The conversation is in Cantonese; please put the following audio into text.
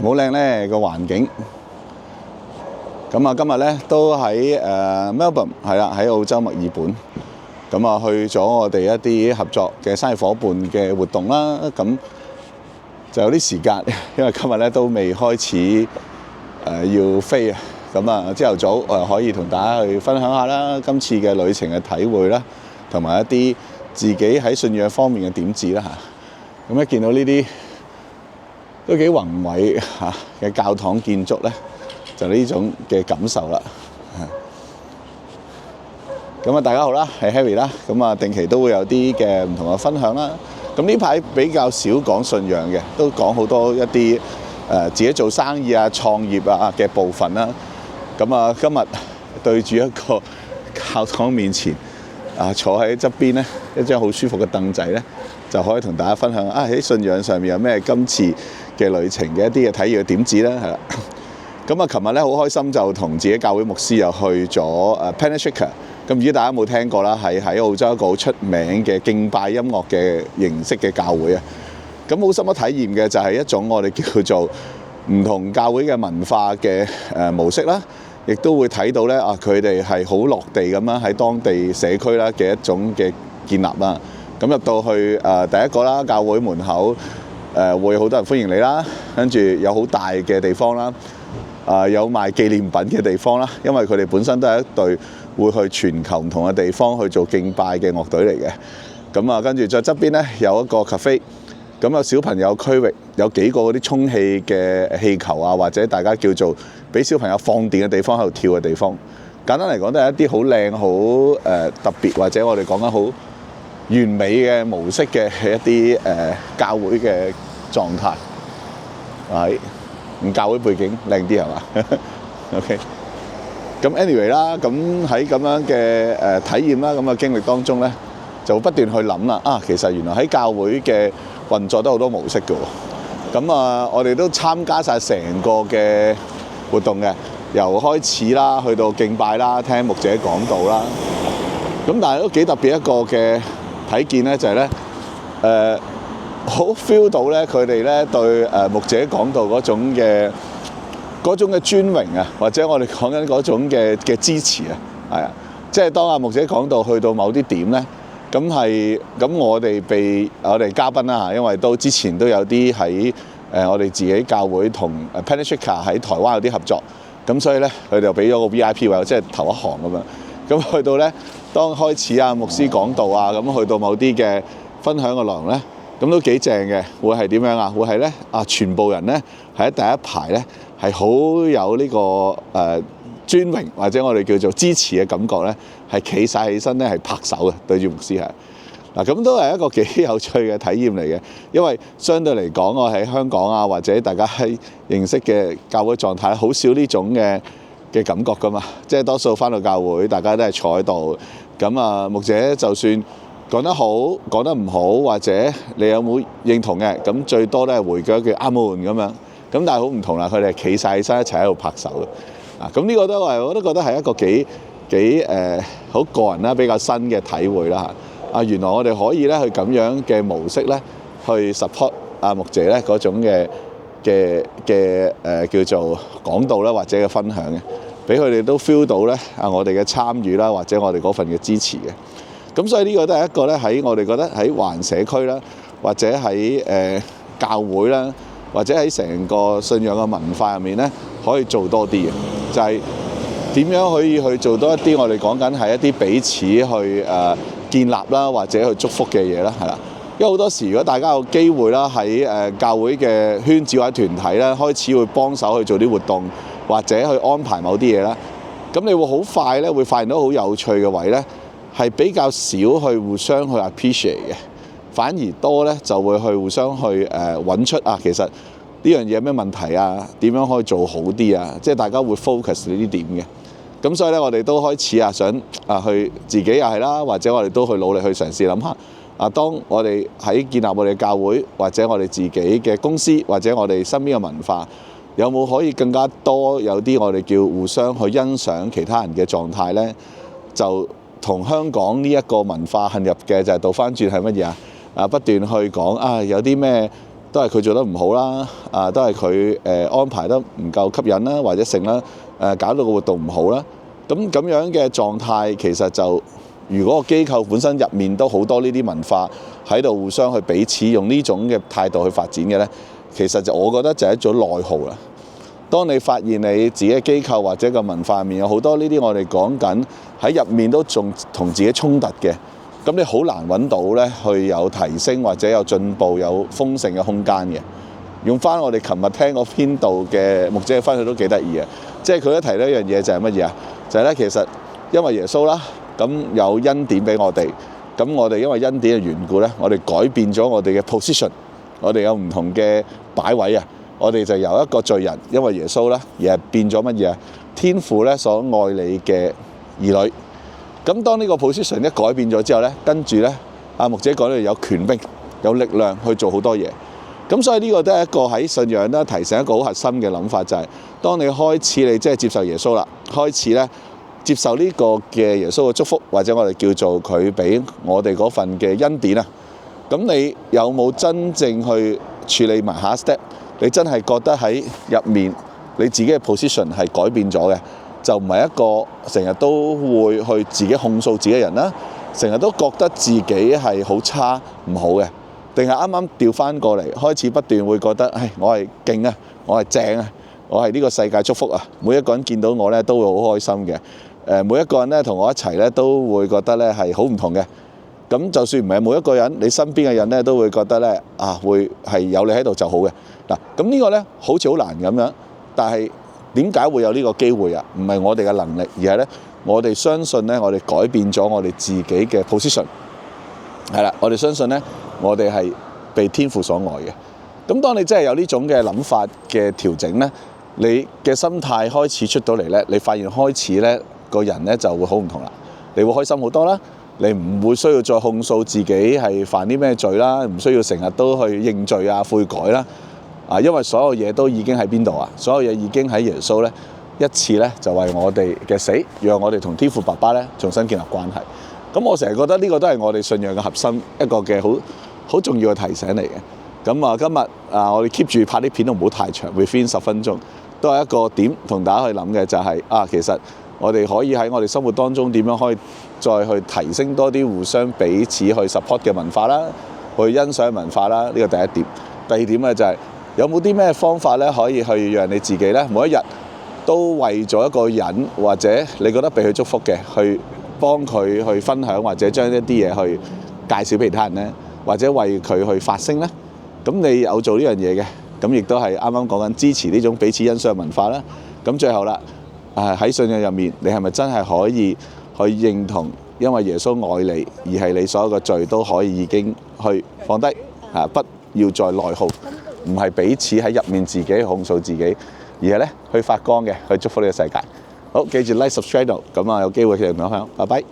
好靚咧個環境。咁啊，今日咧都喺Melbourne 係啦，喺澳洲墨爾本。咁啊，去咗我哋一啲合作嘅生意伙伴嘅活動啦。咁就有啲時間，因為今日咧都未開始要飛啊。咁啊，朝頭早可以同大家去分享下啦，今次嘅旅程嘅體會啦，同埋一啲自己喺信仰方面嘅點子啦嚇。咁一見到呢啲都幾宏偉嚇嘅教堂建築咧，就呢種嘅感受啦。咁啊，大家好啦，係 Harry 啦。咁啊，定期都會有啲嘅唔同嘅分享啦。咁呢排比較少講信仰嘅，都講好多一啲自己做生意啊、創業啊嘅部分啦。咁啊，今日對住一個教堂面前坐喺側邊咧，一張好舒服嘅凳仔咧，就可以同大家分享喺信仰上面有咩今次嘅旅程嘅一啲嘅體驗嘅點子啦，係啦。咁啊，琴日咧好開心就同自己教會牧師又去咗Penashica。咁唔知大家有冇聽過啦？係喺澳洲一個好出名嘅敬拜音樂嘅形式嘅教會啊。咁好深刻體驗嘅就係一種我哋叫做唔同教會嘅文化嘅模式啦，亦都會睇到咧佢哋係好落地咁樣喺當地社區啦嘅一種嘅建立啦。咁入到去第一個啦，教會門口會好多人歡迎你啦，跟住有好大嘅地方啦，有賣紀念品嘅地方啦，因為佢哋本身都係一隊會去全球唔同嘅地方去做敬拜嘅樂隊嚟嘅。咁啊，跟住再側邊咧有一個 cafe， 咁有小朋友區域，有幾個嗰啲充氣嘅氣球啊，或者大家叫做俾小朋友放電嘅地方喺度跳嘅地方。簡單嚟講都係一啲好靚、好特別或者我哋講緊好完美嘅模式嘅一啲教會嘅狀態。係，教會背景靚啲係嘛？OK。咁 anyway 啦，咁喺咁樣嘅體驗啦，咁嘅經歷當中咧，就不斷去諗啦。其實原來喺教會嘅運作都好多模式嘅喎。咁我哋都參加晒成個嘅活動嘅，由開始啦，去到敬拜啦，聽牧者講道啦。咁但係都幾特別一個嘅體驗咧，就係咧好 feel 到咧佢哋咧對牧者講道嗰種嘅尊榮啊，或者我哋講緊嗰種嘅支持啊，係啊，即係當牧者講到去到某啲點咧，咁我哋嘉賓啦嚇，因為都之前都有啲喺我哋自己教會同Penashica 喺台灣有啲合作，咁所以咧佢哋就俾咗個 VIP 位，即係頭一行咁樣。咁去到咧，當開始牧師講道啊，咁去到某啲嘅分享嘅內容咧，咁都幾正嘅。會係點樣啊？會係咧全部人咧喺第一排咧。係好有呢個尊榮或者我哋叫做支持嘅感覺咧，係企晒起身咧係拍手嘅，對住牧師係嗱，咁都係一個幾有趣嘅體驗嚟嘅。因為相對嚟講，我喺香港啊或者大家喺認識嘅教會狀態，好少呢種嘅感覺噶嘛。即係多數返到教會，大家都係坐喺度，咁牧者就算講得好講得唔好，或者你有冇認同嘅，咁最多都係回腳一句阿門咁樣。咁但係好唔同啦，佢哋係企晒起身一齊喺度拍手嘅。咁呢個都係我都覺得係一個幾好個人啦，比較新嘅體會啦嚇。原來我哋可以咧去咁樣嘅模式咧，去 support 牧者咧嗰種嘅叫做講道啦，或者嘅分享嘅，俾佢哋都 feel 到咧我哋嘅參與啦，或者我哋嗰份嘅支持嘅。咁所以呢個都係一個咧喺我哋覺得喺華人社區啦，或者喺教會啦，或者喺成個信仰嘅文化入面咧，可以做多啲嘅，就係點樣可以去做多一啲我哋講緊係一啲彼此去建立啦，或者去祝福嘅嘢啦，係啦。因為好多時如果大家有機會啦，喺教會嘅圈子或者團體咧，開始會幫手去做啲活動，或者去安排某啲嘢啦，咁你會好快咧會發現到好有趣嘅位咧，係比較少去互相去 appreciate 嘅。反而多咧就會去互相去揾出其實呢樣嘢有咩問題啊？點樣可以做好啲啊？即係大家會 focus 呢啲點嘅。咁所以咧，我哋都開始想去自己又係啦，或者我哋都去努力去嘗試諗下當我哋喺建立我哋教會，或者我哋自己嘅公司，或者我哋身邊嘅文化，有冇可以更加多有啲我哋叫互相去欣賞其他人嘅狀態咧？就同香港呢一個文化陷入嘅就係倒翻轉係乜嘢啊？不斷去講有啲咩都係佢做得唔好啦，都係佢安排得唔夠吸引啦，或者成啦，搞到個活動唔好啦。咁樣嘅狀態其實就如果個機構本身入面都好多呢啲文化喺度互相去彼此用呢種嘅態度去發展嘅呢，其實我覺得就係一種內耗啦。當你發現你自己嘅機構或者個文化入面有好多呢啲我哋講緊喺入面都仲同自己衝突嘅，咁你好難揾到呢去有提升或者有進步有豐盛嘅空間嘅。用翻我哋琴日聽嗰篇道嘅牧者嘅分享都幾得意嘅，即係佢一提到一樣嘢就係乜嘢啊？就係咧其實因為耶穌啦，咁有恩典俾我哋，咁我哋因為恩典嘅緣故咧，我哋改變咗我哋嘅 position， 我哋有唔同嘅擺位啊。我哋就由一個罪人，因為耶穌咧，而係變咗乜嘢啊？天父咧所愛你嘅兒女。咁當呢個 position 一改變咗之後咧，跟住咧，牧者講到有權柄、有力量去做好多嘢。咁所以呢個都係一個喺信仰咧提醒一個好核心嘅諗法，就係當你開始你即係接受耶穌啦，開始咧接受呢個嘅耶穌嘅祝福，或者我哋叫做佢俾我哋嗰份嘅恩典啊。咁你有冇真正去處理埋下一 step？你真係覺得喺入面你自己嘅 position 係改變咗嘅，就唔係一個成日都會去自己控訴自己嘅人啦，成日都覺得自己係好差唔好嘅，定係啱啱調翻過嚟，開始不斷會覺得，我係勁啊，我係正啊，我係呢個世界祝福啊，每一個人見到我咧都會好開心嘅，每一個人咧同我一齊咧都會覺得咧係好唔同嘅。咁就算唔係每一個人，你身邊嘅人咧都會覺得咧會係有你喺度就好嘅。嗱，咁呢個咧好似好難咁樣，但係點解會有呢個機會啊？唔係我哋嘅能力，而係咧我哋相信咧，我哋改變咗我哋自己嘅 position， 係啦，我哋相信咧，我哋係被天父所愛嘅。咁當你真係有呢種嘅諗法嘅調整咧，你嘅心態開始出到嚟咧，你發現開始咧個人咧就會好唔同啦，你會開心好多啦。你唔會需要再控訴自己係犯啲咩罪啦，唔需要成日都去認罪啊、悔改啦。因為所有嘢都已經喺邊度啊？所有嘢已經喺耶穌咧一次咧就為我哋嘅死，讓我哋同天父爸爸咧重新建立關係。咁我成日覺得呢個都係我哋信仰嘅核心，一個嘅好重要嘅提醒嚟嘅。咁今日我哋 keep 住拍啲片都唔好太長 ，within 10分鐘，都係一個點同大家去諗嘅就係其實我哋可以喺我哋生活當中點樣可以再去提升多啲互相彼此去 support 嘅文化啦，去欣賞文化啦，呢個第一點。第二點咧就係有冇啲咩方法咧可以去讓你自己咧每一日都為咗一個人或者你覺得被佢祝福嘅，去幫佢去分享或者將一啲嘢去介紹俾其他人咧，或者為佢去發聲咧。咁你有做呢樣嘢嘅，咁亦都係啱啱講緊支持呢種彼此欣賞嘅文化啦。咁最後啦，喺信仰入面，你係咪真係可以去認同，因為耶穌愛你，而係你所有嘅罪都可以已經去放低，不要再內耗，唔係彼此喺入面自己控訴自己，而係咧去發光嘅，去祝福呢個世界。好，記住 like subscribe 咁有機會繼續分享，拜拜。